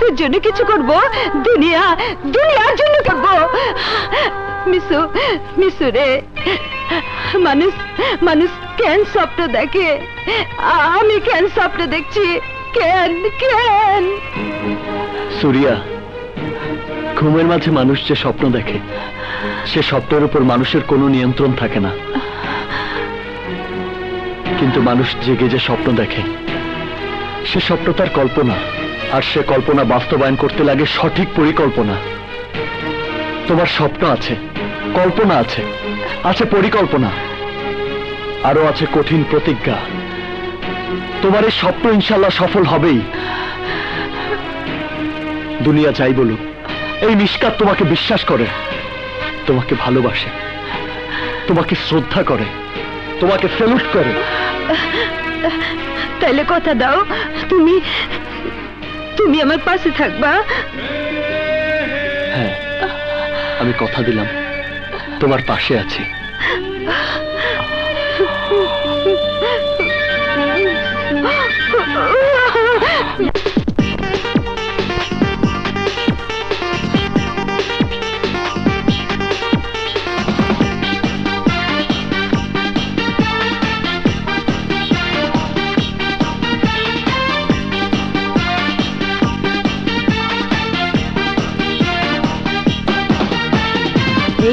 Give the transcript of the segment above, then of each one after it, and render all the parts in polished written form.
মিসুর জন্য কিছু করব, দুনিয়ার জন্য করব। মিসু রে, মানুষ কেন স্বপ্ন দেখে? আমি কেন স্বপ্ন দেখছি? কেন? সুরিয়া, ঘুমের মাঝে মানুষ যে স্বপ্ন দেখে, সে স্বপ্নের উপর মানুষের কোনো নিয়ন্ত্রণ থাকে না। কিন্তু মানুষ জেগে যে স্বপ্ন দেখে, সে স্বপ্ন তার কল্পনা, আর সে কল্পনা বাস্তবায়ন করতে লাগে সঠিক পরিকল্পনা। তোমার স্বপ্ন আছে, কল্পনা আছে, আছে পরিকল্পনা, আরো আছে কঠিন প্রতিজ্ঞা। তোমার এই স্বপ্ন ইনশাল্লাহ সফল হবেই। দুনিয়া চাই বলুক, এই মিশকাত তোমাকে বিশ্বাস করে, তোমাকে ভালোবাসে, তোমাকে শ্রদ্ধা করে, তোমাকে সেলুট করে। তাইলে কথা দাও, তুমি আমার পাশে থাকবা? হ্যাঁ, আমি কথা দিলাম তোমার পাশে আছি।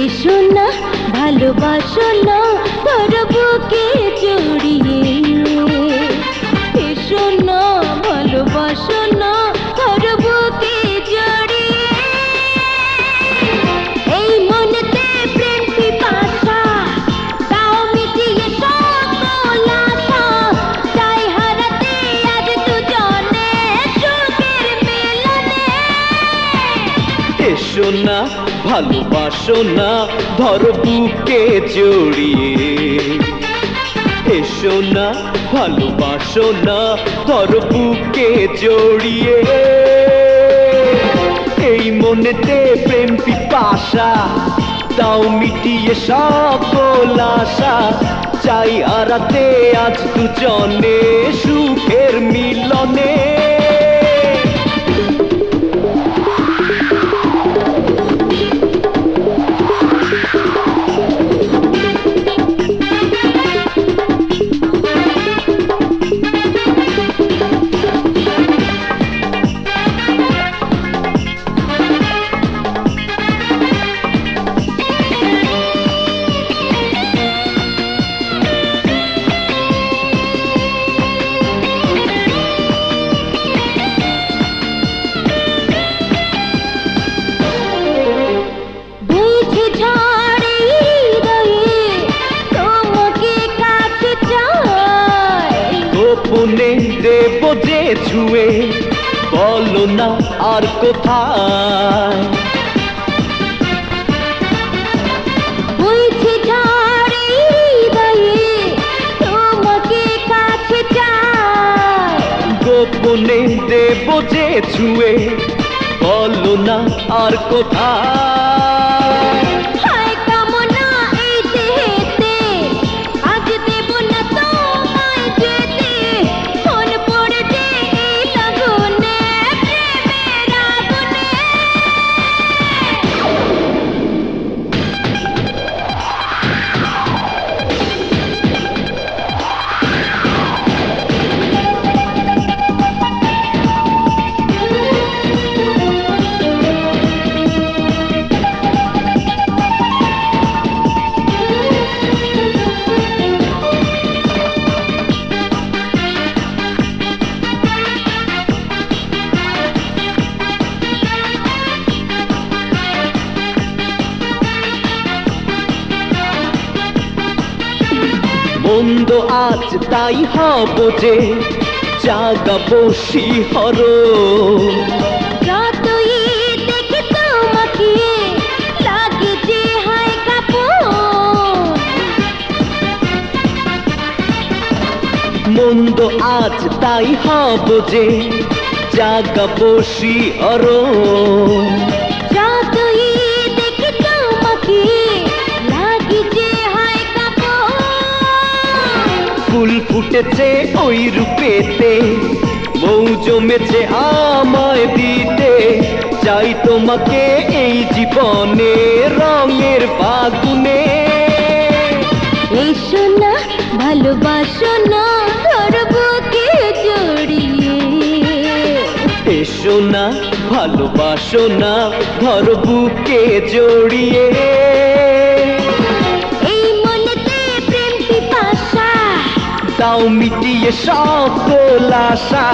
এসো না, ভালোবাসো না, তোর বুকে জড়িয়ে। এসো না, ভালোবাসো না, তোর বুকে জড়িয়ে। এই মনেতে প্রেম পিপাসা, তাও মিটিয়ে সকল আশা। চাই হারাতে আজ দুজনে সুখের মিলনে। এসো না, ভালোবাসো না, ধরো বুকে জড়িয়ে। এসো না, ভালোবাসো না, ধরো বুকে জড়িয়ে। এই মনেতে প্রেম পিপাসা, তাও মিটিয়ে সকল আশা। চাই হারাতে আজ দুজনে সুখের মিলনে। গোপনে দেব যে ছুঁয়ে, বলো না আর কোথায়। বইছে ঝড়ে হৃদয়ে, তোমাকে কাছে চাই। গোপনে দেব যে ছুঁয়ে, বলো না আর কোথায়। হায় কামনা এই দেহেতে, আজ দেব না তোমায় যেতে। মন পড়েছে এই লগনে, প্রেমের আগুনে। মন্দ আজ তাই হব যে, জাগাবো শিহর। যতই দেখে তোমাকে লাগে যে হায় কাপড়। মন্দ আজ তাই হব যে, জাগাবো শিহর। যতই দেখে তোমাকে লাগে যে হায় কাপড়। ফুল ফুটেছে ওই রূপেতে, বউ জমেছে আমায় দিতে, চাই তোমাকে এই জীবনে রঙের ফাগুনে। এসো না ভালোবাসো না ধর বুকে জড়িয়ে, এসো না ভালোবাসো না ধর বুকে জড়িয়ে। এই মনেতে প্রেম পিপাসা তাও মিটিয়ে সকল আশা,